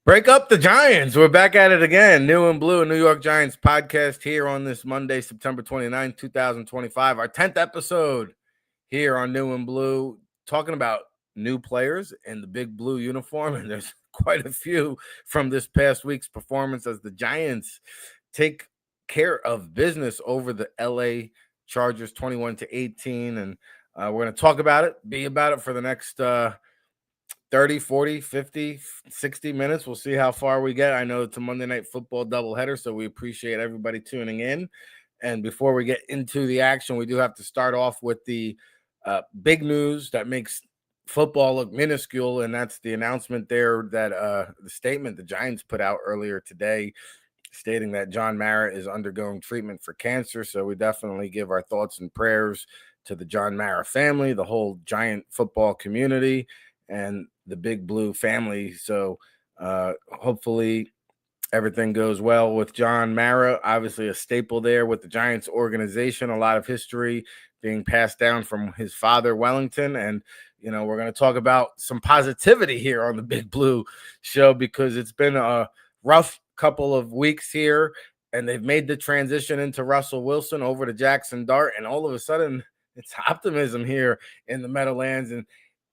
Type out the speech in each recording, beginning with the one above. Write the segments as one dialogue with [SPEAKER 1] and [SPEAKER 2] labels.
[SPEAKER 1] Break up the Giants. We're back at it again. New and Blue, a New York Giants podcast here on this Monday, September 29, 2025. Our 10th episode here on New and Blue, talking about new players in the big blue uniform. And there's quite a few from this past week's performance as the Giants take care of business over the LA Chargers 21-18. And we're going to talk about it, be about it for the next 30, 40, 50, 60 minutes. We'll see how far we get. I know it's a Monday Night Football doubleheader, so we appreciate everybody tuning in. And before we get into the action, we do have to start off with the big news that makes football look minuscule, and that's the announcement there that the statement the Giants put out earlier today stating that John Mara is undergoing treatment for cancer. So we definitely give our thoughts and prayers to the John Mara family, the whole Giant football community, and the Big Blue family. So hopefully everything goes well with John Mara, obviously a staple there with the Giants organization, a lot of history being passed down from his father, Wellington. And, you know, we're going to talk about some positivity here on the Big Blue show because it's been a rough couple of weeks here, and they've made the transition into Russell Wilson over to Jaxson Dart, and all of a sudden it's optimism here in the Meadowlands. And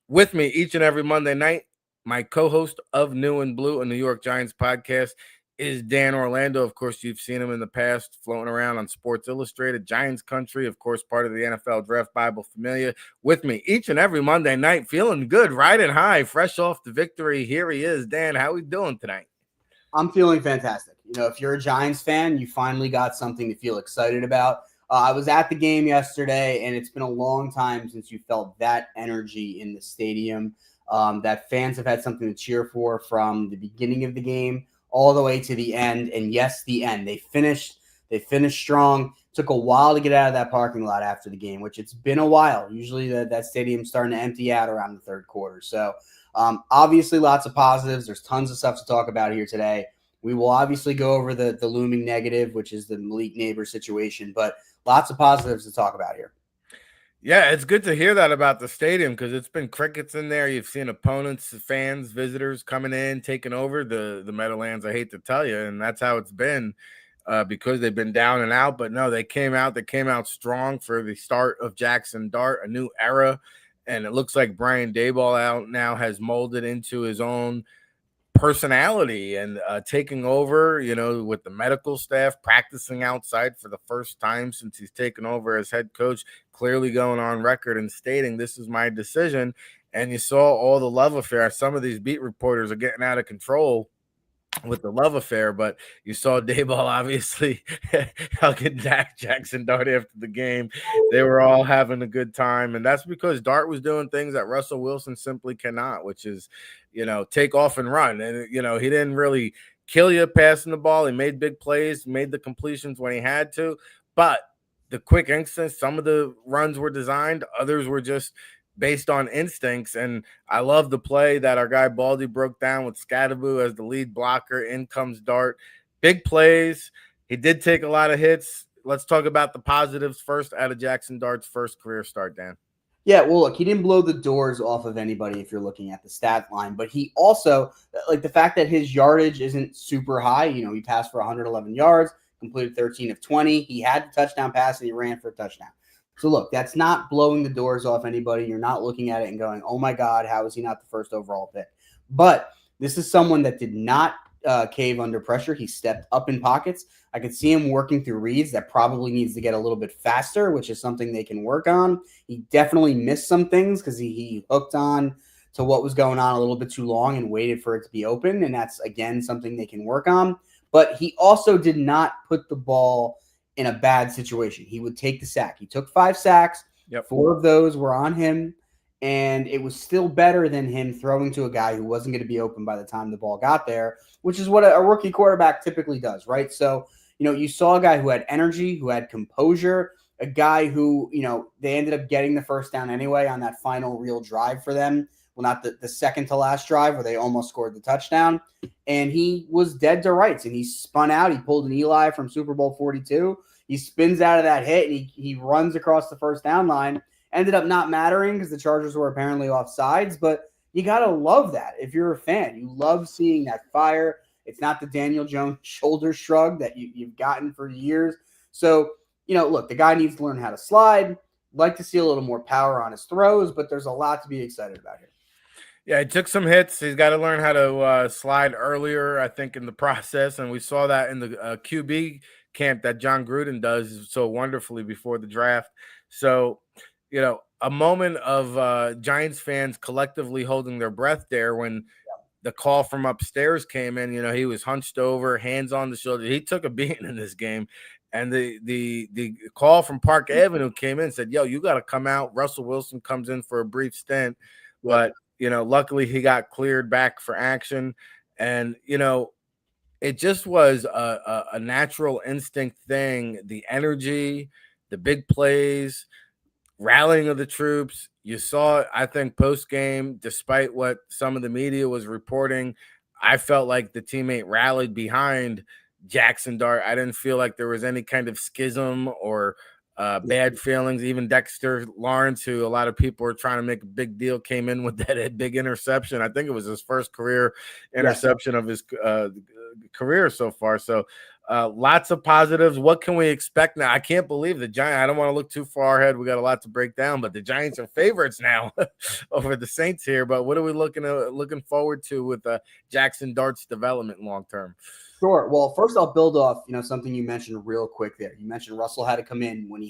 [SPEAKER 1] with me each and every Monday night, my co-host of New and Blue, a New York Giants podcast, is Dan Orlando. Of course, you've seen him in the past floating around on Sports Illustrated, Giants Country, of course, part of the NFL Draft Bible Familia. With me each and every Monday night, feeling good, riding high, fresh off the victory. Here he is. Dan, how we doing tonight?
[SPEAKER 2] I'm feeling fantastic. You know, if you're a Giants fan, you finally got something to feel excited about. I was at the game yesterday, and it's been a long time since you felt that energy in the stadium, that fans have had something to cheer for from the beginning of the game all the way to the end. And yes, the end. They finished strong. Took a while to get out of that parking lot after the game, which it's been a while. Usually that stadium's starting to empty out around the third quarter. So obviously lots of positives. There's tons of stuff to talk about here today. We will obviously go over the looming negative, which is the Malik Nabers situation, but lots of positives to talk about here.
[SPEAKER 1] Yeah, it's good to hear that about the stadium because it's been crickets in there. You've seen opponents, fans, visitors coming in, taking over the Meadowlands, I hate to tell you, and that's how it's been because they've been down and out. But no, they came out strong for the start of Jaxson Dart, a new era, and it looks like Brian Daboll out now has molded into his own personality and taking over, you know, with the medical staff, practicing outside for the first time since he's taken over as head coach, clearly going on record and stating this is my decision. And you saw all the love affair. Some of these beat reporters are getting out of control with the love affair, but you saw Daboll obviously hugging Jaxson Dart after the game. They were all having a good time, and that's because Dart was doing things that Russell Wilson simply cannot, which is, you know, take off and run. And, you know, he didn't really kill you passing the ball. He made big plays, made the completions when he had to, but the quick instance, some of the runs were designed, others were just based on instincts. And I love the play that our guy Baldy broke down with Skattebo as the lead blocker. In comes Dart. Big plays. He did take a lot of hits. Let's talk about the positives first out of Jaxson Dart's first career start, Dan.
[SPEAKER 2] Yeah, well, look, he didn't blow the doors off of anybody if you're looking at the stat line, but he also, like the fact that his yardage isn't super high, you know, he passed for 111 yards, completed 13 of 20. He had the touchdown pass and he ran for a touchdown. So, look, that's not blowing the doors off anybody. You're not looking at it and going, oh, my God, how is he not the first overall pick? But this is someone that did not cave under pressure. He stepped up in pockets. I could see him working through reads that probably needs to get a little bit faster, which is something they can work on. He definitely missed some things because he hooked on to what was going on a little bit too long and waited for it to be open, and that's, again, something they can work on. But he also did not put the ball in a bad situation. He would take the sack. He took 5 sacks.
[SPEAKER 1] Yep.
[SPEAKER 2] 4 of those were on him, and it was still better than him throwing to a guy who wasn't going to be open by the time the ball got there, which is what a rookie quarterback typically does, right? So, you know, you saw a guy who had energy, who had composure, a guy who, you know, they ended up getting the first down anyway on that final real drive for them. Well, not the second to last drive where they almost scored the touchdown. And he was dead to rights, and he spun out. He pulled an Eli from Super Bowl 42. He spins out of that hit, and he runs across the first down line. Ended up not mattering because the Chargers were apparently off sides, but You got to love that. If you're a fan, you love seeing that fire. It's not the Daniel Jones shoulder shrug that you've gotten for years. So, look, the guy needs to learn how to slide. Like to see a little more power on his throws, but there's a lot to be excited about here.
[SPEAKER 1] Yeah, he took some hits. He's got to learn how to slide earlier, I think, in the process. And we saw that in the QB camp that John Gruden does so wonderfully before the draft. So, a moment of Giants fans collectively holding their breath there when the call from upstairs came in. He was hunched over, hands on the shoulder. He took a beating in this game. And the call from Park Avenue came in and said, yo, you got to come out. Russell Wilson comes in for a brief stint. But, luckily he got cleared back for action. And, it just was a natural instinct thing. The energy, the big plays, rallying of the troops. You saw it, I think, post-game, despite what some of the media was reporting, I felt like the teammate rallied behind Jaxson Dart. I didn't feel like there was any kind of schism or bad feelings. Even Dexter Lawrence, who a lot of people were trying to make a big deal, came in with that big interception. I think it was his first career interception of his career so far. So lots of positives. What can we expect now? I can't believe the Giants. I don't want to look too far ahead. We got a lot to break down, but the Giants are favorites now over the Saints here. But what are we looking forward to with Jaxson Dart's development long term?
[SPEAKER 2] Sure. Well, first I'll build off, something you mentioned real quick there. You mentioned Russell had to come in when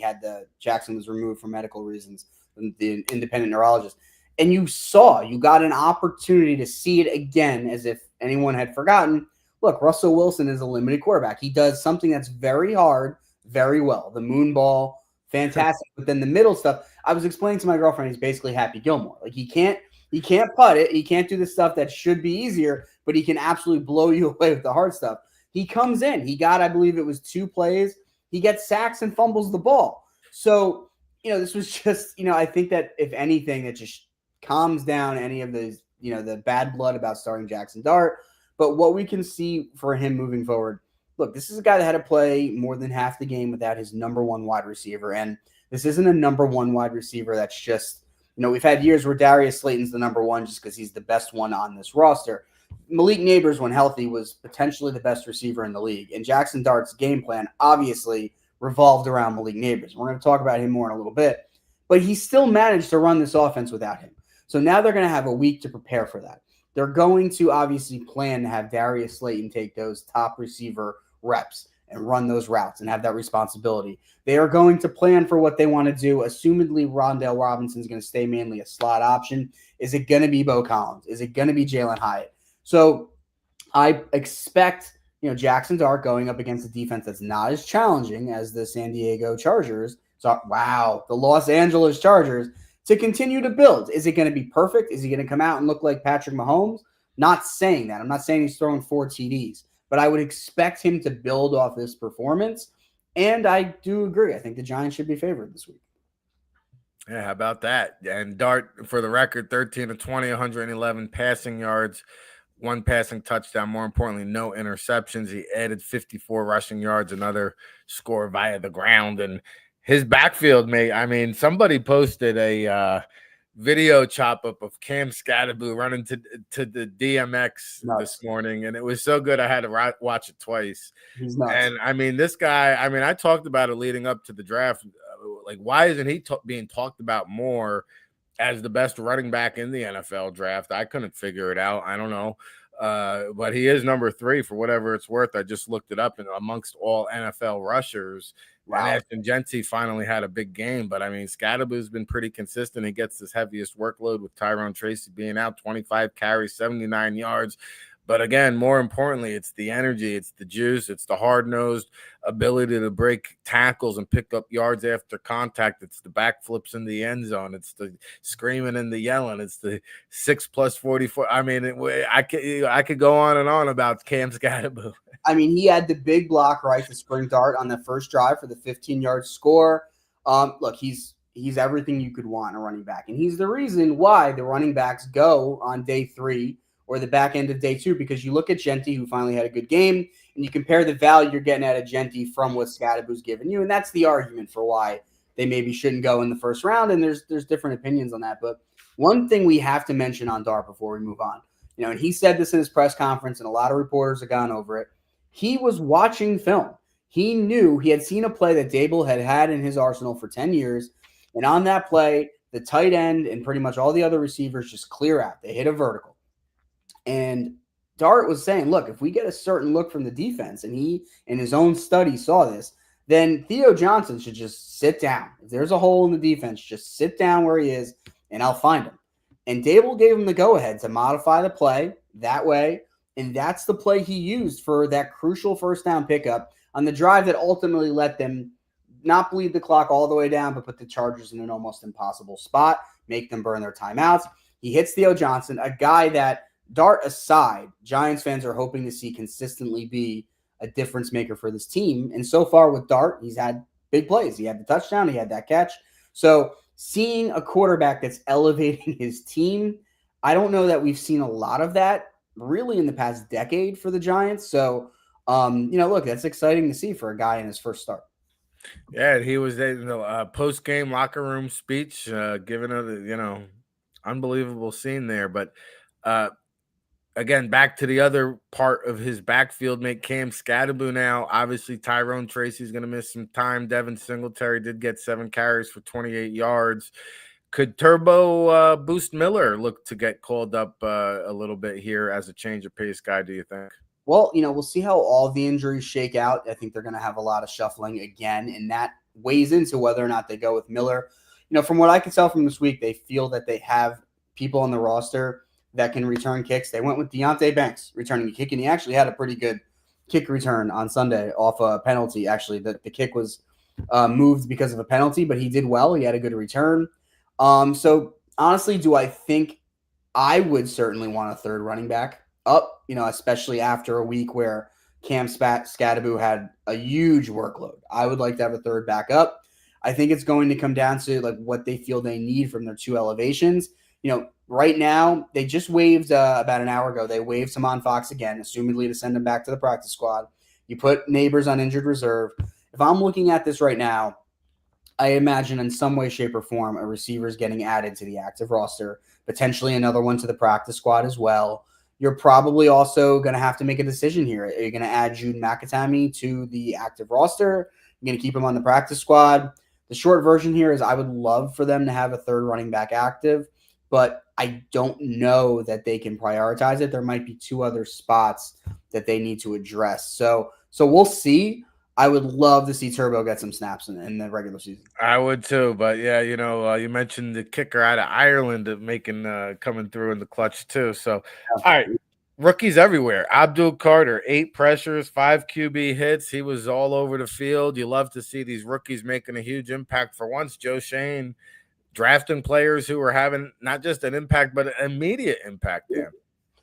[SPEAKER 2] Jaxson was removed for medical reasons, the independent neurologist. And you got an opportunity to see it again, as if anyone had forgotten. Look, Russell Wilson is a limited quarterback. He does something that's very hard, very well. The moon ball, fantastic. But then the middle stuff, I was explaining to my girlfriend, he's basically Happy Gilmore. Like he can't putt it. He can't do the stuff that should be easier, but he can absolutely blow you away with the hard stuff. He comes in. He got, I believe it was 2 plays. He gets sacks and fumbles the ball. So, this was just, I think that if anything, it just calms down any of those, the bad blood about starting Jaxson Dart. But what we can see for him moving forward, look, this is a guy that had to play more than half the game without his number one wide receiver. And this isn't a number one wide receiver that's just, we've had years where Darius Slayton's the number one just because he's the best one on this roster. Malik Nabers, when healthy, was potentially the best receiver in the league. And Jaxson Dart's game plan obviously revolved around Malik Nabers. We're going to talk about him more in a little bit. But he still managed to run this offense without him. So now they're going to have a week to prepare for that. They're going to obviously plan to have Darius Slayton take those top receiver reps and run those routes and have that responsibility. They are going to plan for what they want to do. Assumedly, Rondale Robinson's going to stay mainly a slot option. Is it going to be Bo Collins? Is it going to be Jalen Hyatt? So I expect, Jaxson Dart going up against a defense that's not as challenging as the San Diego Chargers. So, the Los Angeles Chargers, to continue to build. Is it going to be perfect? Is he going to come out and look like Patrick Mahomes? Not saying that. I'm not saying he's throwing 4 TDs, but I would expect him to build off this performance. And I do agree. I think the Giants should be favored this week.
[SPEAKER 1] Yeah, how about that? And Dart, for the record, 13 of 20, 111 passing yards, 1 passing touchdown. More importantly, no interceptions. He added 54 rushing yards, another score via the ground. And his backfield, somebody posted a video chop up of Cam Skattebo running to the DMX this morning, and it was so good I had to watch it twice.
[SPEAKER 2] He's nuts.
[SPEAKER 1] And this guy, I talked about it leading up to the draft. Like, why isn't he being talked about more as the best running back in the NFL draft? I couldn't figure it out. I don't know. But he is number 3 for whatever it's worth. I just looked it up, and amongst all NFL rushers. Wow. And Ashton Genty finally had a big game, but Skattebo's been pretty consistent. He gets his heaviest workload with Tyrone Tracy being out, 25 carries, 79 yards. But again, more importantly, it's the energy, it's the juice, it's the hard-nosed ability to break tackles and pick up yards after contact. It's the backflips in the end zone. It's the screaming and the yelling. It's the 6+44. I could go on and on about Cam Skattebo.
[SPEAKER 2] He had the big block right to spring Dart on the first drive for the 15-yard score. Look, he's everything you could want in a running back, and he's the reason why the running backs go on day 3 or the back end of day 2, because you look at Genty, who finally had a good game, and you compare the value you're getting out of Genty from what Skattebo's given you, and that's the argument for why they maybe shouldn't go in the first round, and there's different opinions on that. But One thing we have to mention on Dart before we move on, and he said this in his press conference, and a lot of reporters have gone over it. He was watching film. He knew he had seen a play that Dable had in his arsenal for 10 years. And on that play, the tight end and pretty much all the other receivers just clear out. They hit a vertical. And Dart was saying, look, if we get a certain look from the defense, and he in his own study saw this, then Theo Johnson should just sit down. If there's a hole in the defense, just sit down where he is, and I'll find him. And Dable gave him the go-ahead to modify the play that way, and that's the play he used for that crucial first down pickup on the drive that ultimately let them not bleed the clock all the way down, but put the Chargers in an almost impossible spot, make them burn their timeouts. He hits Theo Johnson, a guy that, Dart aside, Giants fans are hoping to see consistently be a difference maker for this team. And so far with Dart, he's had big plays. He had the touchdown. He had that catch. So seeing a quarterback that's elevating his team, I don't know that we've seen a lot of that really in the past decade for the Giants. So, look, that's exciting to see for a guy in his first start.
[SPEAKER 1] Yeah, he was in the post-game locker room speech, giving a unbelievable scene there. But again, back to the other part of his backfield, make Cam Skattebo now. Obviously, Tyrone Tracy's going to miss some time. Devin Singletary did get 7 carries for 28 yards. Could Turbo Boost Miller look to get called up a little bit here as a change of pace guy, do you think?
[SPEAKER 2] Well, we'll see how all the injuries shake out. I think they're going to have a lot of shuffling again, and that weighs into whether or not they go with Miller. From what I can tell from this week, they feel that they have people on the roster that can return kicks. They went with Deonte Banks returning a kick, and he actually had a pretty good kick return on Sunday off a penalty. Actually, the kick was moved because of a penalty, but he did well. He had a good return. So honestly, do I think I would certainly want a third running back up, especially after a week where Cam Skattebo had a huge workload. I would like to have a third back up. I think it's going to come down to like what they feel they need from their two elevations. Right now, they just waived about an hour ago. They waived Simon Fox again, assumedly to send him back to the practice squad. You put Nabers on injured reserve. If I'm looking at this right now, I imagine in some way, shape, or form, a receiver is getting added to the active roster, potentially another one to the practice squad as well. You're probably also going to have to make a decision here. Are you going to add Jude McAtamy to the active roster? You're going to keep him on the practice squad? The short version here is I would love for them to have a third running back active, but I don't know that they can prioritize it. There might be 2 other spots that they need to address. So we'll see. I would love to see Turbo get some snaps in the regular season.
[SPEAKER 1] I would too, but yeah, you mentioned the kicker out of Ireland coming through in the clutch too. So, all right, rookies everywhere. Abdul Carter, 8 pressures, 5 QB hits. He was all over the field. You love to see these rookies making a huge impact for once. Joe Shane drafting players who are having not just an impact, but an immediate impact there.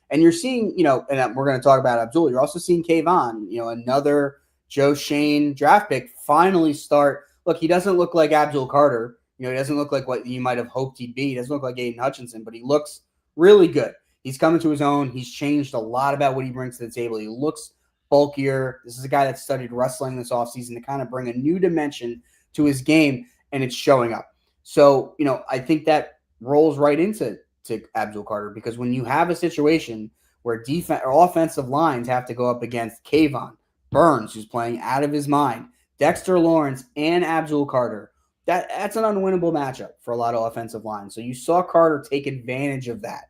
[SPEAKER 2] And you're seeing, and we're going to talk about Abdul. You're also seeing Kayvon, another Joe Shane draft pick finally start. Look, he doesn't look like Abdul Carter. He doesn't look like what you might have hoped he'd be. He doesn't look like Aiden Hutchinson, but he looks really good. He's coming to his own. He's changed a lot about what he brings to the table. He looks bulkier. This is a guy that studied wrestling this offseason to kind of bring a new dimension to his game, and it's showing up. So, I think that rolls right into Abdul Carter, because when you have a situation where defense or offensive lines have to go up against Kayvon, Burns, who's playing out of his mind, Dexter Lawrence, and Abdul Carter, that's an unwinnable matchup for a lot of offensive lines. So you saw Carter take advantage of that.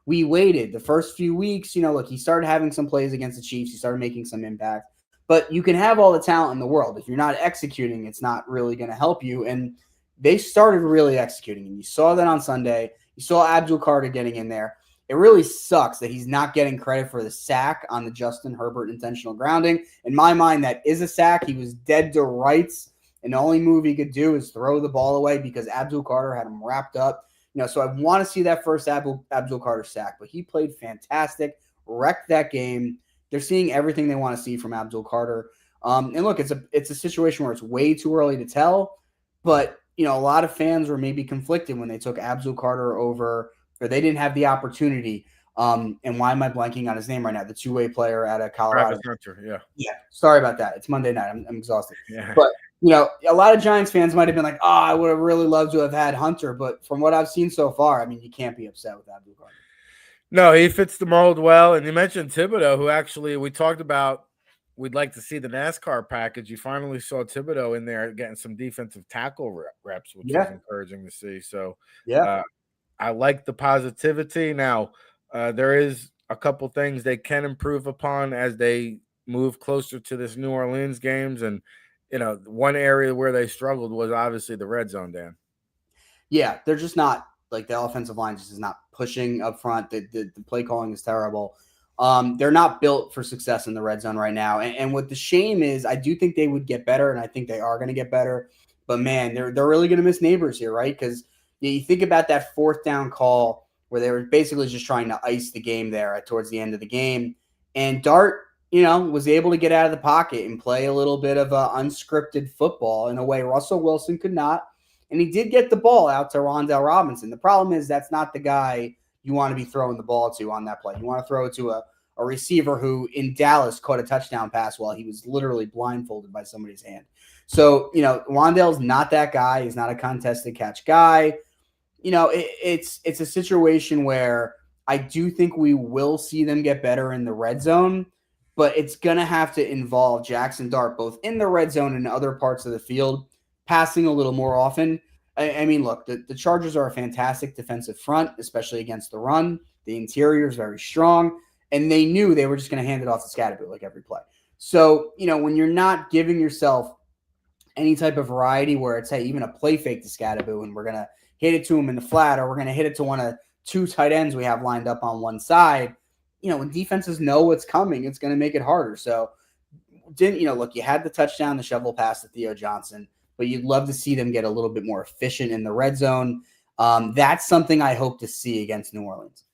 [SPEAKER 2] We waited the first few weeks. Look, he started having some plays against the Chiefs. He started making some impact. But you can have all the talent in the world. If you're not executing, it's not really going to help you. And they started really executing, and you saw that on Sunday. You saw Abdul Carter getting in there. It really sucks that he's not getting credit for the sack on the Justin Herbert intentional grounding. In my mind, that is a sack. He was dead to rights, and the only move he could do is throw the ball away because Abdul Carter had him wrapped up. So I want to see that first Abdul Carter sack, but he played fantastic, wrecked that game. They're seeing everything they want to see from Abdul Carter. And look, it's a situation where it's way too early to tell, but a lot of fans were maybe conflicted when they took Abdul Carter over, or they didn't have the opportunity. And why am I blanking on his name right now? The 2-way player out of Colorado.
[SPEAKER 1] Yeah.
[SPEAKER 2] Sorry about that. It's Monday night. I'm exhausted.
[SPEAKER 1] Yeah.
[SPEAKER 2] But A lot of Giants fans might have been like, "Oh, I would have really loved to have had Hunter," but from what I've seen so far, I mean, you can't be upset with Abdul Carter.
[SPEAKER 1] No, he fits the mold well. And you mentioned Thibodeau, who actually we talked about. We'd like to see the NASCAR package. You finally saw Thibodeau in there getting some defensive tackle reps, which was
[SPEAKER 2] Yeah,
[SPEAKER 1] encouraging to see. So
[SPEAKER 2] yeah.
[SPEAKER 1] uh, I like the positivity. Now, there is a couple things they can improve upon as they move closer to this New Orleans games. And, one area where they struggled was obviously the red zone, Dan.
[SPEAKER 2] Yeah, they're just not like the offensive line just is not pushing up front. The play calling is terrible. They're not built for success in the red zone right now. And what the shame is, I do think they would get better, and I think they are going to get better. But man, they're really going to miss Nabers here, right? Because you think about that fourth down call where they were basically just trying to ice the game there towards the end of the game, and Dart, was able to get out of the pocket and play a little bit of unscripted football in a way Russell Wilson could not. And he did get the ball out to Rondell Robinson. The problem is that's not the guy you want to be throwing the ball to on that play. You want to throw it to a receiver who in Dallas caught a touchdown pass while he was literally blindfolded by somebody's hand. So, Rondell's not that guy. He's not a contested catch guy. It's a situation where I do think we will see them get better in the red zone, but it's going to have to involve Jaxson Dart both in the red zone and other parts of the field passing a little more often. I mean, look, the Chargers are a fantastic defensive front, especially against the run. The interior is very strong, and they knew they were just going to hand it off to Skattebo like every play. So, when you're not giving yourself any type of variety where it's, hey, even a play fake to Skattebo, and we're going to hit it to him in the flat, or we're going to hit it to one of two tight ends we have lined up on one side, when defenses know what's coming, it's going to make it harder. So, look, you had the touchdown, the shovel pass to Theo Johnson, but you'd love to see them get a little bit more efficient in the red zone. That's something I hope to see against New Orleans.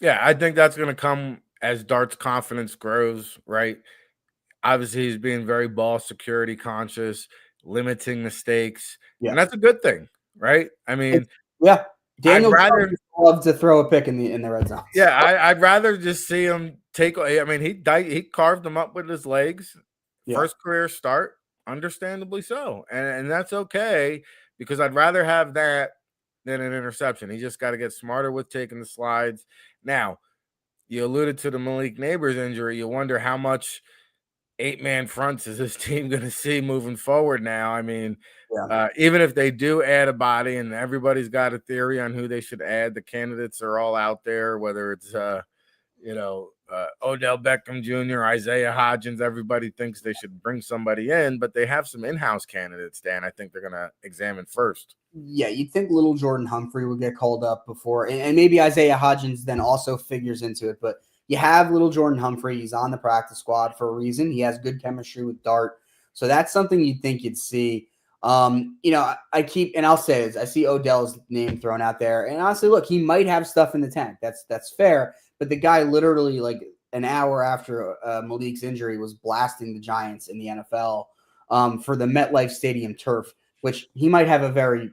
[SPEAKER 1] Yeah, I think that's going to come as Dart's confidence grows, right? Obviously, he's being very ball security conscious, limiting mistakes, and that's a good thing, right? I mean,
[SPEAKER 2] Daniel Jones loves to throw a pick in the red zone.
[SPEAKER 1] Yeah, I'd rather just see him take. I mean, he carved him up with his legs. First career start, understandably so, and that's okay because I'd rather have that than an interception. He just got to get smarter with taking the slides. Now, you alluded to the Malik Nabers injury. You wonder how much 8-man fronts is this team going to see moving forward now? I mean, even if they do add a body and everybody's got a theory on who they should add, the candidates are all out there, whether it's, Odell Beckham Jr., Isaiah Hodgins, everybody thinks they should bring somebody in, but they have some in-house candidates, Dan, I think they're going to examine first.
[SPEAKER 2] Yeah, you'd think little Jordan Humphrey would get called up before, and maybe Isaiah Hodgins then also figures into it, but you have little Jordan Humphrey. He's on the practice squad for a reason. He has good chemistry with Dart. So that's something you'd think you'd see. I'll say this, I see Odell's name thrown out there. And honestly, look, he might have stuff in the tank. That's fair. But the guy literally like an hour after Malik's injury was blasting the Giants in the NFL for the MetLife Stadium turf, which he might have a very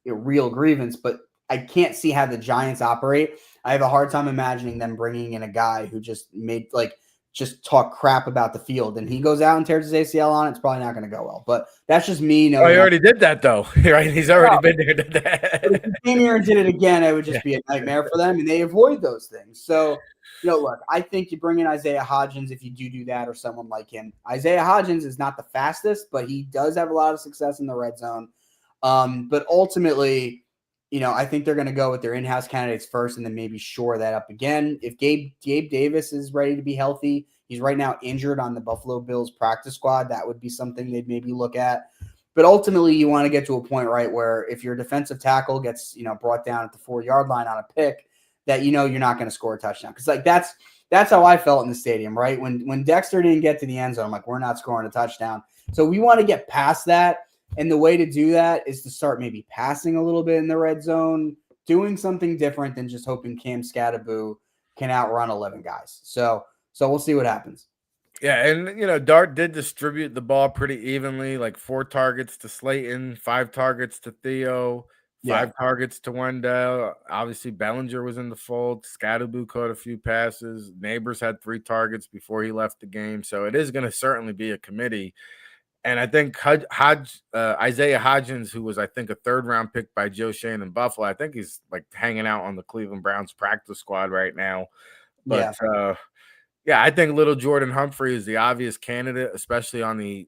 [SPEAKER 2] real grievance, but I can't see how the Giants operate. I have a hard time imagining them bringing in a guy who just talk crap about the field, and he goes out and tears his ACL on it. It's probably not going to go well. But that's just me.
[SPEAKER 1] He already did that, though. Right? He's already been there. Did that.
[SPEAKER 2] But if he came here and did it again, it would just be a nightmare for them, and they avoid those things. So, look, I think you bring in Isaiah Hodgins if you do that, or someone like him. Isaiah Hodgins is not the fastest, but he does have a lot of success in the red zone. But ultimately, I think they're going to go with their in-house candidates first and then maybe shore that up again. If Gabe Davis is ready to be healthy, he's right now injured on the Buffalo Bills practice squad. That would be something they'd maybe look at. But ultimately, you want to get to a point, right, where if your defensive tackle gets, brought down at the 4-yard line on a pick, that you're not going to score a touchdown. Because that's how I felt in the stadium, right? When Dexter didn't get to the end zone, I'm like, we're not scoring a touchdown. So we want to get past that. And the way to do that is to start maybe passing a little bit in the red zone, doing something different than just hoping Cam Skattebo can outrun 11 guys. So we'll see what happens.
[SPEAKER 1] Yeah, and Dart did distribute the ball pretty evenly, like 4 targets to Slayton, 5 targets to Theo, 5 targets to Wendell. Obviously, Bellinger was in the fold. Skattebo caught a few passes. Nabers had 3 targets before he left the game. So it is going to certainly be a committee. And I think Isaiah Hodgins, who was, I think, a third-round pick by Joe Shane in Buffalo, I think he's like hanging out on the Cleveland Browns practice squad right now. But yeah, I think little Jordan Humphrey is the obvious candidate, especially on the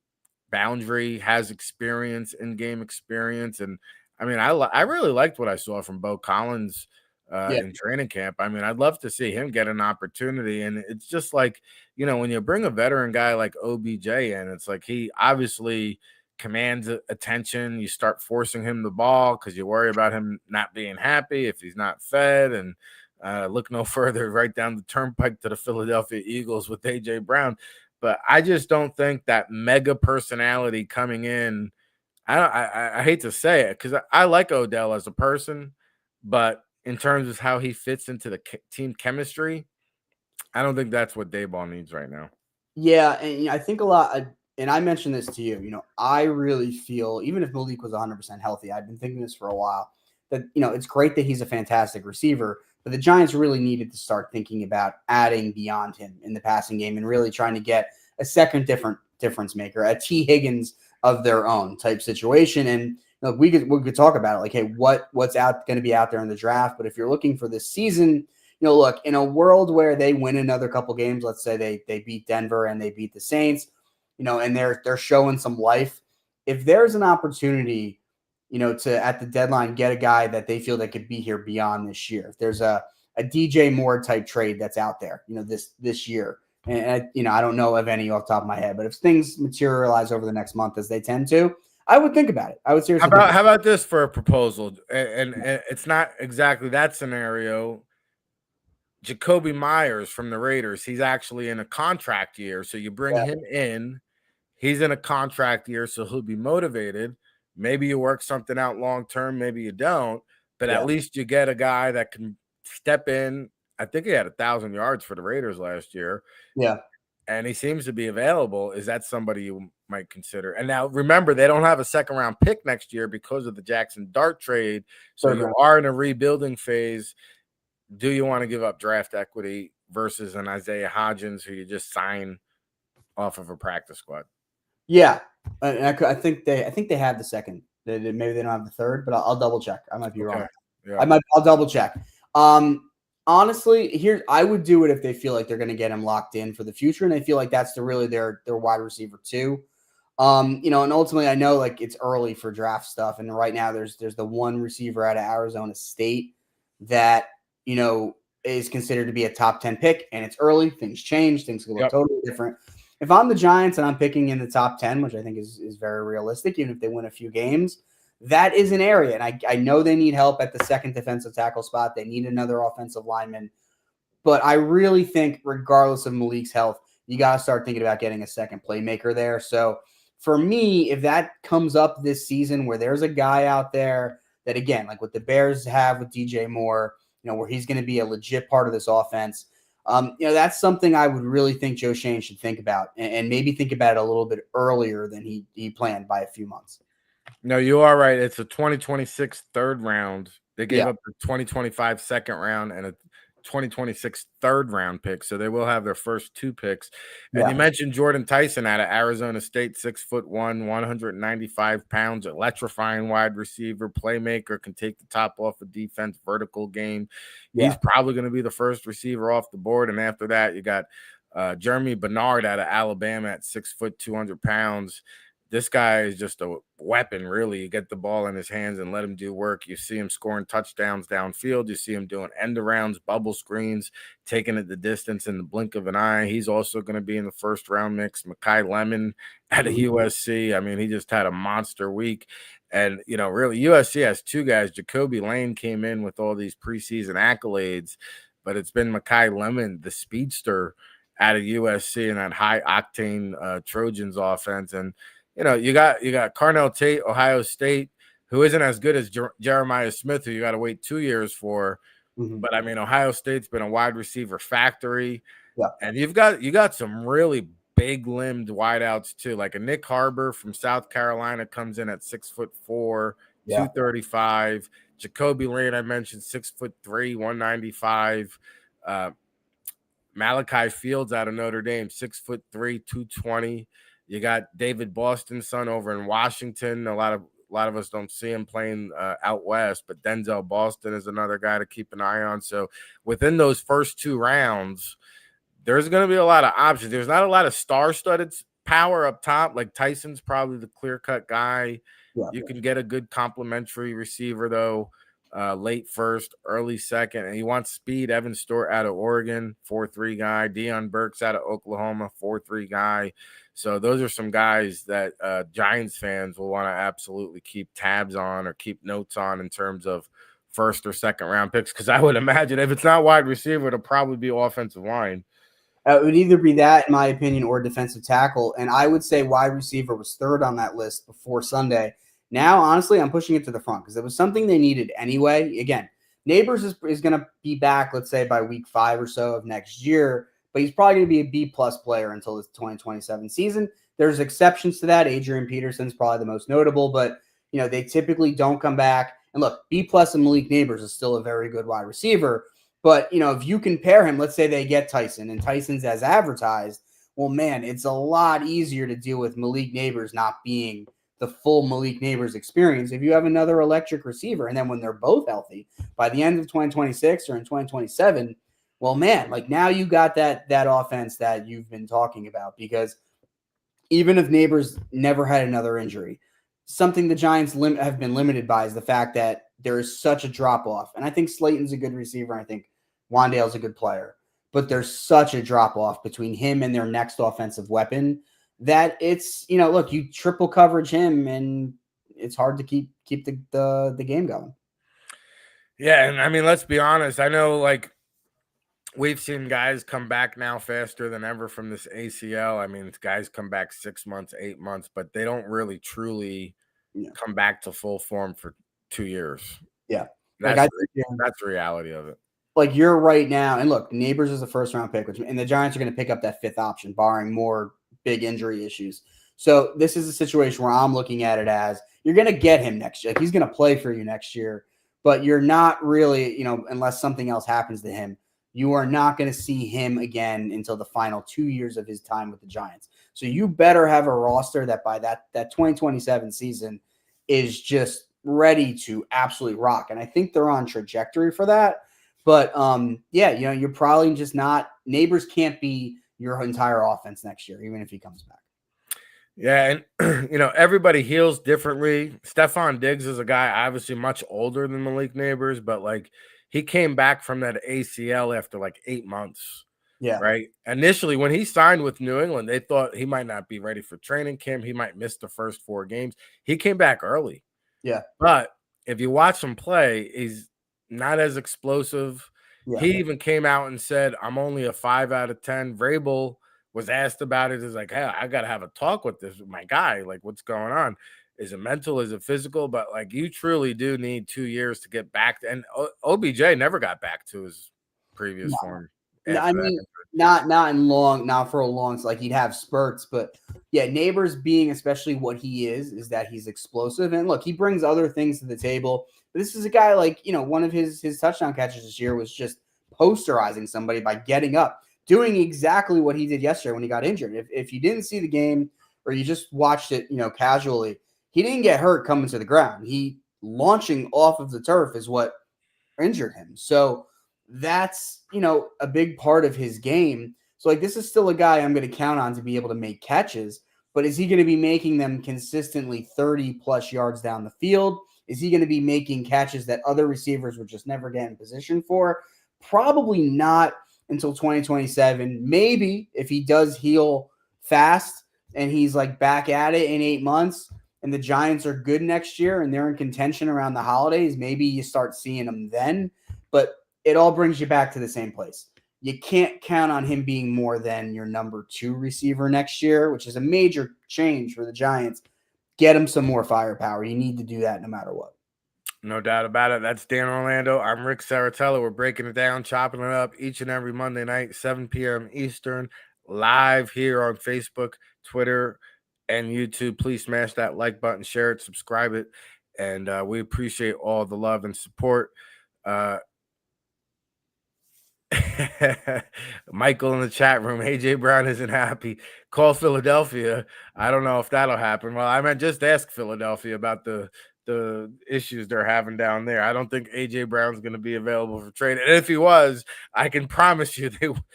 [SPEAKER 1] boundary, has experience, in-game experience. And I mean, I really liked what I saw from Bo Collins in training camp. I mean, I'd love to see him get an opportunity. And it's just like, when you bring a veteran guy like OBJ in, it's like he obviously commands attention. You start forcing him the ball because you worry about him not being happy if he's not fed. And look no further, right down the turnpike to the Philadelphia Eagles with A.J. Brown. But I just don't think that mega personality coming in. I hate to say it because I like Odell as a person, but in terms of how he fits into the team chemistry, I don't think that's what Daboll needs right now.
[SPEAKER 2] Yeah, and I think a lot, and I mentioned this to you. I really feel, even if Malik was 100% healthy, I've been thinking this for a while, that it's great that he's a fantastic receiver, but the Giants really needed to start thinking about adding beyond him in the passing game and really trying to get a second difference maker, a T. Higgins of their own type situation. And we could talk about it, like, hey, what's going to be out there in the draft? But if you're looking for this season, look, in a world where they win another couple games, let's say they beat Denver and they beat the Saints, and they're showing some life. If there's an opportunity, to at the deadline get a guy that they feel that could be here beyond this year, if there's a DJ Moore type trade that's out there, this year, and I don't know of any off the top of my head, but if things materialize over the next month as they tend to, I would think about it. I would seriously.
[SPEAKER 1] How about this for a proposal? And it's not exactly that scenario. Jacoby Myers from the Raiders, he's actually in a contract year. So you bring him in, he's in a contract year, so he'll be motivated. Maybe you work something out long-term, maybe you don't, but at least you get a guy that can step in. I think he had 1,000 yards for the Raiders last year.
[SPEAKER 2] Yeah.
[SPEAKER 1] And he seems to be available. Is that somebody you might consider? And now remember, they don't have a second-round pick next year because of the Jaxson Dart trade. So you are in a rebuilding phase. Do you want to give up draft equity versus an Isaiah Hodgins who you just sign off of a practice squad?
[SPEAKER 2] Yeah, I think they have the second. Maybe they don't have the third, but I'll double check. I might be wrong. Yeah. I'll double check. Honestly, I would do it if they feel like they're going to get him locked in for the future, and they feel like that's really their wide receiver too. And ultimately, I know like it's early for draft stuff, and right now there's the one receiver out of Arizona State that is considered to be a top 10 pick, and it's early. Things change. Things can look totally different. If I'm the Giants and I'm picking in the top 10, which I think is very realistic, even if they win a few games, that is an area. And I know they need help at the second defensive tackle spot. They need another offensive lineman. But I really think, regardless of Malik's health, you got to start thinking about getting a second playmaker there. So for me, if that comes up this season where there's a guy out there that, again, like what the Bears have with DJ Moore, where he's going to be a legit part of this offense, that's something I would really think Joe Shane should think about and maybe think about it a little bit earlier than he planned by a few months.
[SPEAKER 1] No, you are right. It's a 2026 third round. They gave up the 2025 second round and a 2026 third round pick. So they will have their first two picks. And you mentioned Jordan Tyson out of Arizona State, 6'1", 195 pounds, electrifying wide receiver, playmaker, can take the top off of defense, vertical game. He's probably going to be the first receiver off the board. And after that, you got Jeremy Bernard out of Alabama at 6 foot, 200 pounds. This guy is just a weapon, really. You get the ball in his hands and let him do work. You see him scoring touchdowns downfield. You see him doing end-arounds, bubble screens, taking it the distance in the blink of an eye. He's also going to be in the first-round mix. Mekhi Lemon out of USC. I mean, he just had a monster week. And, really, USC has two guys. Jacoby Lane came in with all these preseason accolades, but it's been Mekhi Lemon, the speedster, out of USC and that high-octane Trojans offense. And, you got Carnell Tate, Ohio State, who isn't as good as Jeremiah Smith, who you got to wait 2 years for. Mm-hmm. But I mean, Ohio State's been a wide receiver factory, and you got some really big limbed wideouts too, like a Nick Harbor from South Carolina comes in at 6'4", 235. Jacoby Lane, I mentioned, 6'3", 195. Malachi Fields out of Notre Dame, 6'3", 220. You got David Boston's son over in Washington. A lot of us don't see him playing out west, but Denzel Boston is another guy to keep an eye on. So within those first 2 rounds, there's going to be a lot of options. There's not a lot of star-studded power up top. Like Tyson's probably the clear-cut guy.
[SPEAKER 2] Yeah.
[SPEAKER 1] You can get a good complementary receiver, though, late first, early second. And he wants speed. Evan Stewart out of Oregon, 4.3 guy. Deion Burks out of Oklahoma, 4.3 guy. So those are some guys that Giants fans will want to absolutely keep tabs on or keep notes on in terms of first or second round picks. Because I would imagine if it's not wide receiver, it'll probably be offensive line.
[SPEAKER 2] It would either be that, in my opinion, or defensive tackle. And I would say wide receiver was third on that list before Sunday. Now, honestly, I'm pushing it to the front because it was something they needed anyway. Again, Nabers is going to be back, let's say, by week 5 or so of next year, but he's probably going to be a B-plus player until the 2027 season. There's exceptions to that. Adrian Peterson's probably the most notable, but they typically don't come back. And look, B-plus and Malik Nabers is still a very good wide receiver. But, if you compare him, let's say they get Tyson and Tyson's as advertised, well, man, it's a lot easier to deal with Malik Nabers not being the full Malik Nabers experience if you have another electric receiver. And then when they're both healthy by the end of 2026 or in 2027, well, man, like now you got that offense that you've been talking about, because even if Nabers never had another injury, something the Giants have been limited by is the fact that there is such a drop-off. And I think Slayton's a good receiver. And I think Wandale's a good player. But there's such a drop-off between him and their next offensive weapon that it's, look, you triple coverage him and it's hard to keep the game going.
[SPEAKER 1] Yeah, and I mean, let's be honest. I know, like, we've seen guys come back now faster than ever from this ACL. I mean, guys come back 6 months, 8 months, but they don't really truly come back to full form for 2 years.
[SPEAKER 2] Yeah.
[SPEAKER 1] That's the reality of it.
[SPEAKER 2] Like, you're right now, and look, Nabers is a first-round pick, and the Giants are going to pick up that 5th option, barring more big injury issues. So this is a situation where I'm looking at it as you're going to get him next year. Like, he's going to play for you next year, but you're not really, unless something else happens to him, you are not going to see him again until the final 2 years of his time with the Giants. So you better have a roster that by that 2027 season is just ready to absolutely rock. And I think they're on trajectory for that. But, you're probably just not – Nabers can't be your entire offense next year, even if he comes back.
[SPEAKER 1] Yeah, and, everybody heals differently. Stephon Diggs is a guy obviously much older than Malik Nabers, but, like, he came back from that ACL after, like, 8 months.
[SPEAKER 2] Yeah.
[SPEAKER 1] Right? Initially, when he signed with New England, they thought he might not be ready for training camp. He might miss the first 4 games. He came back early.
[SPEAKER 2] Yeah.
[SPEAKER 1] But if you watch him play, he's not as explosive. Yeah. He even came out and said, I'm only a 5 out of 10. Vrabel was asked about it. He's like, hey, I got to have a talk with my guy. Like, what's going on? Is it mental? Is it physical? But, like, you truly do need 2 years to get back. And OBJ never got back to his previous form.
[SPEAKER 2] No, I mean, not for a long. It's like he'd have spurts, but yeah, Nabers being especially what he is that he's explosive, and look, he brings other things to the table. But this is a guy like, one of his touchdown catches this year was just posterizing somebody by getting up, doing exactly what he did yesterday when he got injured. If you didn't see the game or you just watched it, casually, he didn't get hurt coming to the ground. He launching off of the turf is what injured him. So that's, a big part of his game. So, like, this is still a guy I'm going to count on to be able to make catches, but is he going to be making them consistently 30-plus yards down the field? Is he going to be making catches that other receivers would just never get in position for? Probably not until 2027. Maybe if he does heal fast and he's, like, back at it in 8 months and the Giants are good next year and they're in contention around the holidays, maybe you start seeing him then. But it all brings you back to the same place. You can't count on him being more than your number 2 receiver next year, which is a major change for the Giants. Get him some more firepower. You need to do that no matter what.
[SPEAKER 1] No doubt about it. That's Dan Orlando. I'm Ric Serritella. We're breaking it down, chopping it up each and every Monday night, 7 p.m. Eastern, live here on Facebook, Twitter, and YouTube. Please smash that like button, share it, subscribe it, and we appreciate all the love and support. Michael in the chat room, AJ Brown isn't happy. Call Philadelphia. I don't know if that'll happen. Well, I meant just ask Philadelphia about the issues they're having down there. I don't think AJ Brown's going to be available for trade. And if he was, I can promise you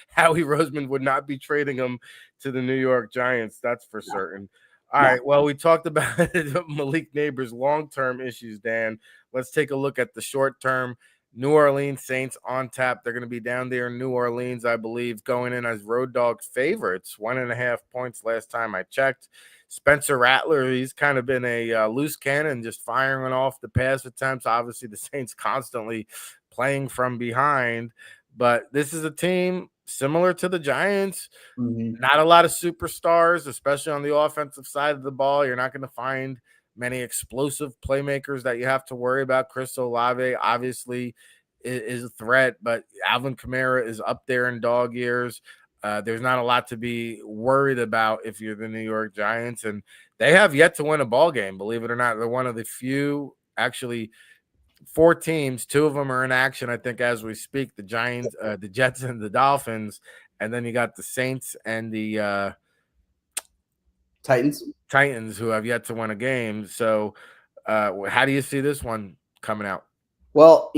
[SPEAKER 1] Howie Roseman would not be trading him to the New York Giants. That's for certain. All right. Well, we talked about Malik Nabers' long-term issues, Dan. Let's take a look at the short-term. New Orleans Saints on tap. They're going to be down there in New Orleans, I believe, going in as road dog favorites. 1.5 points last time I checked. Spencer Rattler, he's kind of been a loose cannon, just firing off the pass attempts. Obviously, the Saints constantly playing from behind. But this is a team similar to the Giants. Not a lot of superstars, especially on the offensive side of the ball. You're not going to find many explosive playmakers that you have to worry about. Chris Olave obviously is a threat, but Alvin Kamara is up there in dog years. There's not a lot to be worried about if you're the New York Giants, and they have yet to win a ball game. Believe it or not, they're one of the few, actually 4 teams. 2 of them are in action, I think, as we speak. The Giants, the Jets, and the Dolphins, and then you got the Saints and the Titans, who have yet to win a game. So how do you see this one coming out?
[SPEAKER 2] Well,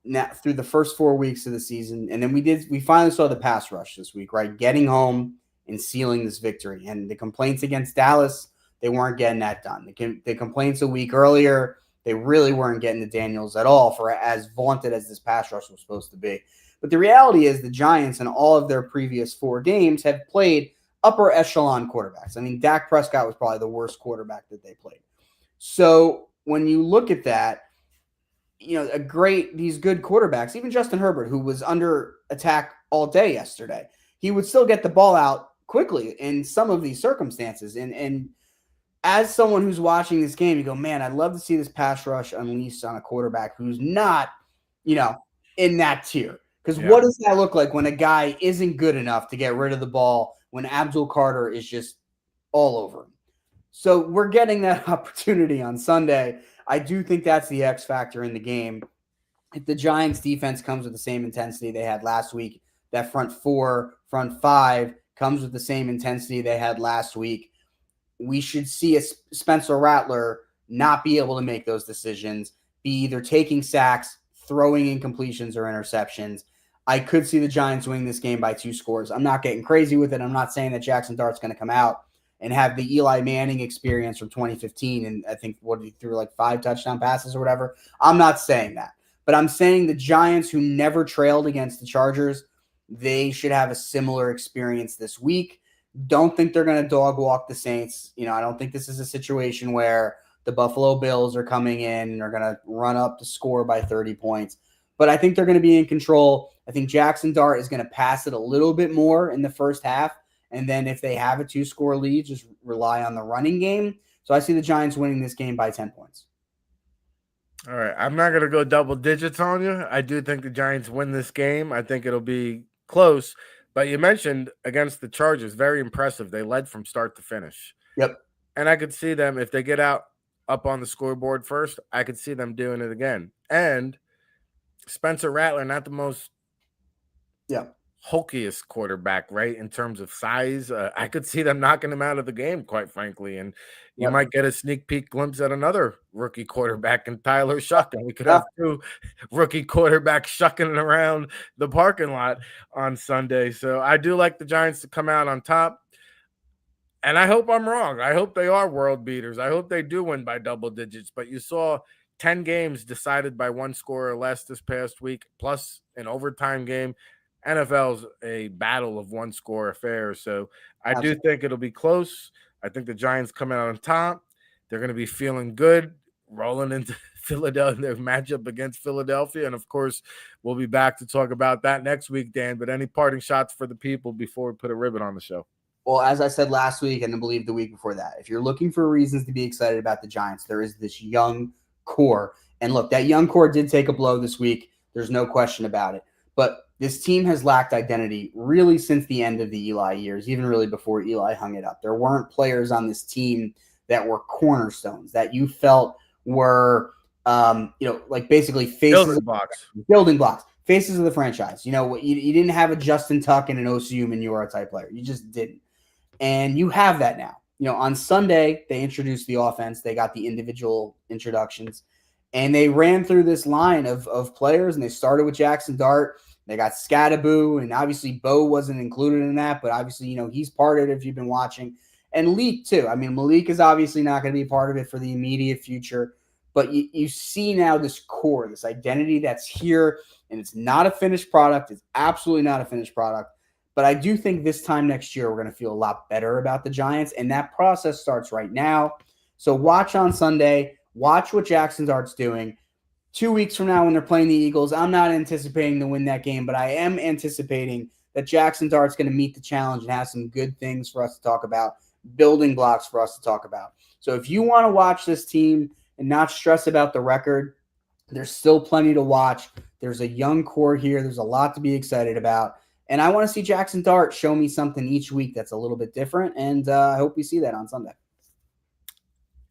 [SPEAKER 2] now through the first 4 weeks of the season, and then we finally saw the pass rush this week, right? Getting home and sealing this victory. And the complaints against Dallas, they weren't getting that done. The complaints a week earlier, they really weren't getting the Daniels at all for as vaunted as this pass rush was supposed to be. But the reality is the Giants in all of their previous 4 games have played upper echelon quarterbacks. I mean, Dak Prescott was probably the worst quarterback that they played. So when you look at that, these good quarterbacks, even Justin Herbert, who was under attack all day yesterday, he would still get the ball out quickly in some of these circumstances. And as someone who's watching this game, you go, man, I'd love to see this pass rush unleashed on a quarterback who's not, in that tier. Because what does that look like when a guy isn't good enough to get rid of the ball when Abdul Carter is just all over him? So we're getting that opportunity on Sunday. I do think that's the X factor in the game. If the Giants defense comes with the same intensity they had last week, that front 4, front 5 comes with the same intensity they had last week, we should see a Spencer Rattler not be able to make those decisions, be either taking sacks, throwing incompletions or interceptions. I could see the Giants winning this game by 2 scores. I'm not getting crazy with it. I'm not saying that Jaxson Dart's going to come out and have the Eli Manning experience from 2015. And I think he threw like 5 touchdown passes or whatever. I'm not saying that. But I'm saying the Giants, who never trailed against the Chargers, they should have a similar experience this week. Don't think they're going to dog walk the Saints. I don't think this is a situation where the Buffalo Bills are coming in and are going to run up the score by 30 points. But I think they're going to be in control. I think Jaxson Dart is going to pass it a little bit more in the first half. And then if they have a 2-score lead, just rely on the running game. So I see the Giants winning this game by 10 points.
[SPEAKER 1] All right. I'm not going to go double digits on you. I do think the Giants win this game. I think it'll be close. But you mentioned against the Chargers, very impressive. They led from start to finish.
[SPEAKER 2] Yep.
[SPEAKER 1] And I could see them, if they get out up on the scoreboard first, I could see them doing it again. And Spencer Rattler, not the most hulkiest quarterback, right, in terms of size. I could see them knocking him out of the game, quite frankly. And you might get a sneak peek glimpse at another rookie quarterback in Tyler Shuck. And we could have 2 rookie quarterbacks shucking around the parking lot on Sunday. So I do like the Giants to come out on top. And I hope I'm wrong. I hope they are world beaters. I hope they do win by double digits. But you saw 10 games decided by 1 score or less this past week, plus an overtime game. NFL's a battle of 1-score affairs. So I do think it'll be close. I think the Giants come out on top. They're going to be feeling good, rolling into Philadelphia, their matchup against Philadelphia. And, of course, we'll be back to talk about that next week, Dan. But any parting shots for the people before we put a ribbon on the show?
[SPEAKER 2] Well, as I said last week and I believe the week before that, if you're looking for reasons to be excited about the Giants, there is this young core. And look, that young core did take a blow this week. There's no question about it. But this team has lacked identity really since the end of the Eli years, even really before Eli hung it up. There weren't players on this team that were cornerstones that you felt were, like basically faces, building blocks faces of the franchise. You didn't have a Justin Tuck and an Osu Manura type player. You just didn't. And you have that now. On Sunday, they introduced the offense. They got the individual introductions. And they ran through this line of players, and they started with Jaxson Dart. They got Skattebo, and obviously Bo wasn't included in that, but obviously, he's part of it if you've been watching. And Leak, too. I mean, Malik is obviously not going to be part of it for the immediate future, but you see now this core, this identity that's here, and it's not a finished product. It's absolutely not a finished product. But I do think this time next year, we're going to feel a lot better about the Giants, and that process starts right now. So watch on Sunday. Watch what Jaxson Dart's doing. 2 weeks from now when they're playing the Eagles, I'm not anticipating to win that game, but I am anticipating that Jaxson Dart's going to meet the challenge and have some good things for us to talk about, building blocks for us to talk about. So if you want to watch this team and not stress about the record, there's still plenty to watch. There's a young core here. There's a lot to be excited about. And I want to see Jaxson Dart show me something each week that's a little bit different, and I hope we see that on Sunday.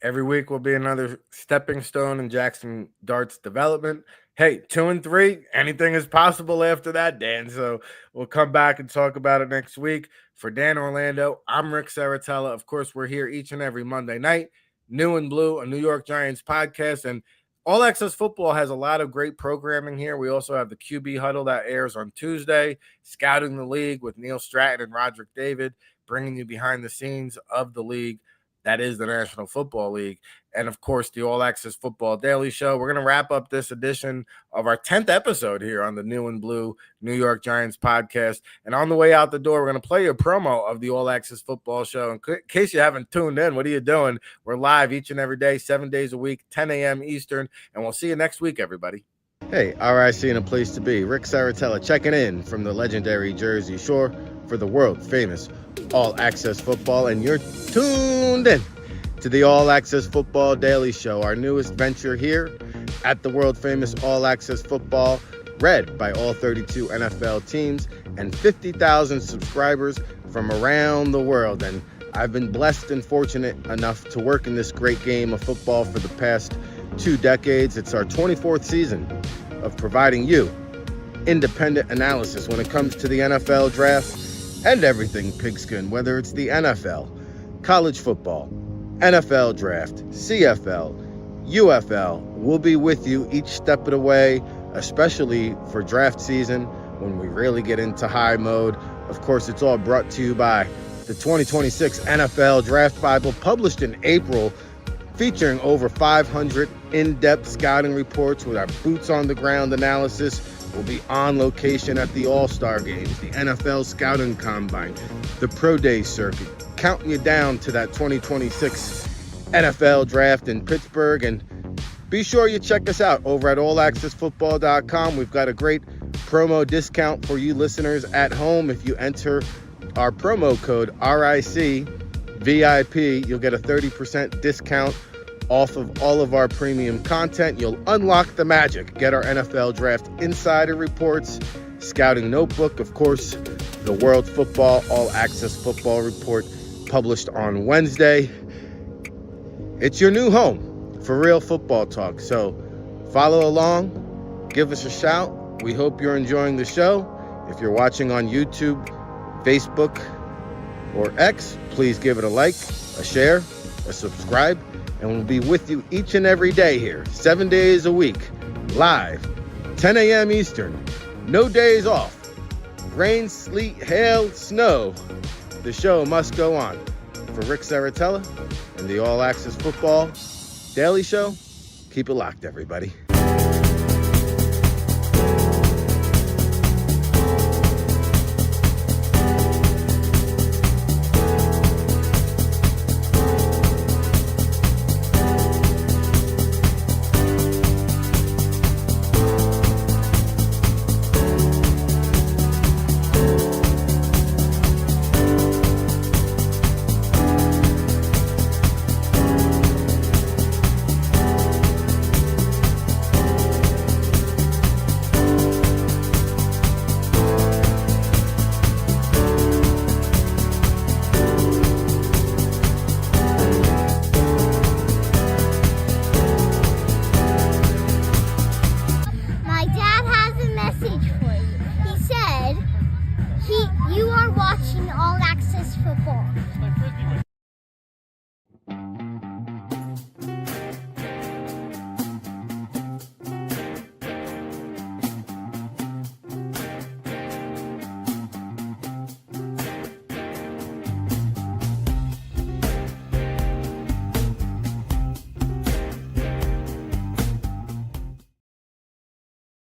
[SPEAKER 1] Every week will be another stepping stone in Jaxson Dart's development. Hey, 2-3, anything is possible after that, Dan. So we'll come back and talk about it next week. For Dan Orlando, I'm Ric Serritella. Of course, we're here each and every Monday night. New and Blue, a New York Giants podcast. And All Access Football has a lot of great programming here. We also have the QB Huddle that airs on Tuesday, Scouting the League with Neil Stratton and Roderick David, bringing you behind the scenes of the league. That is the National Football League. And, of course, the All Access Football Daily Show. We're going to wrap up this edition of our 10th episode here on the New and Blue New York Giants podcast. And on the way out the door, we're going to play a promo of the All Access Football Show. In case you haven't tuned in, what are you doing? We're live each and every day, 7 days a week, 10 a.m. Eastern. And we'll see you next week, everybody. Hey, RIC and a place to be. Ric Serritella checking in from the legendary Jersey Shore for the world-famous All Access Football, and you're tuned in to the All Access Football Daily Show, our newest venture here at the world-famous All Access Football, read by all 32 NFL teams and 50,000 subscribers from around the world. And I've been blessed and fortunate enough to work in this great game of football for the past 2 decades. It's our 24th season of providing you independent analysis when it comes to the NFL draft and everything pigskin, whether it's the NFL, college football, NFL draft, CFL, UFL. We'll be with you each step of the way, especially for draft season when we really get into high mode. Of course, it's all brought to you by the 2026 NFL Draft Bible, published in April, featuring over 500 in-depth scouting reports with our boots-on-the-ground analysis. We'll be on location at the All-Star Games, the NFL Scouting Combine, the Pro Day Circuit, counting you down to that 2026 NFL Draft in Pittsburgh. And be sure you check us out over at allaccessfootball.com. We've got a great promo discount for you listeners at home. If you enter our promo code RICVIP, you'll get a 30% discount off of all of our premium content. You'll unlock the magic. Get our NFL Draft Insider Reports, Scouting Notebook, of course, the World Football All Access Football Report, published on Wednesday. It's your new home for real football talk. So follow along, give us a shout. We hope you're enjoying the show. If you're watching on YouTube, Facebook, or X, please give it a like, a share, a subscribe. And we'll be with you each and every day here, 7 days a week, live, 10 a.m. Eastern, no days off, rain, sleet, hail, snow. The show must go on. For Ric Serritella and the All Access Football Daily Show, keep it locked, everybody.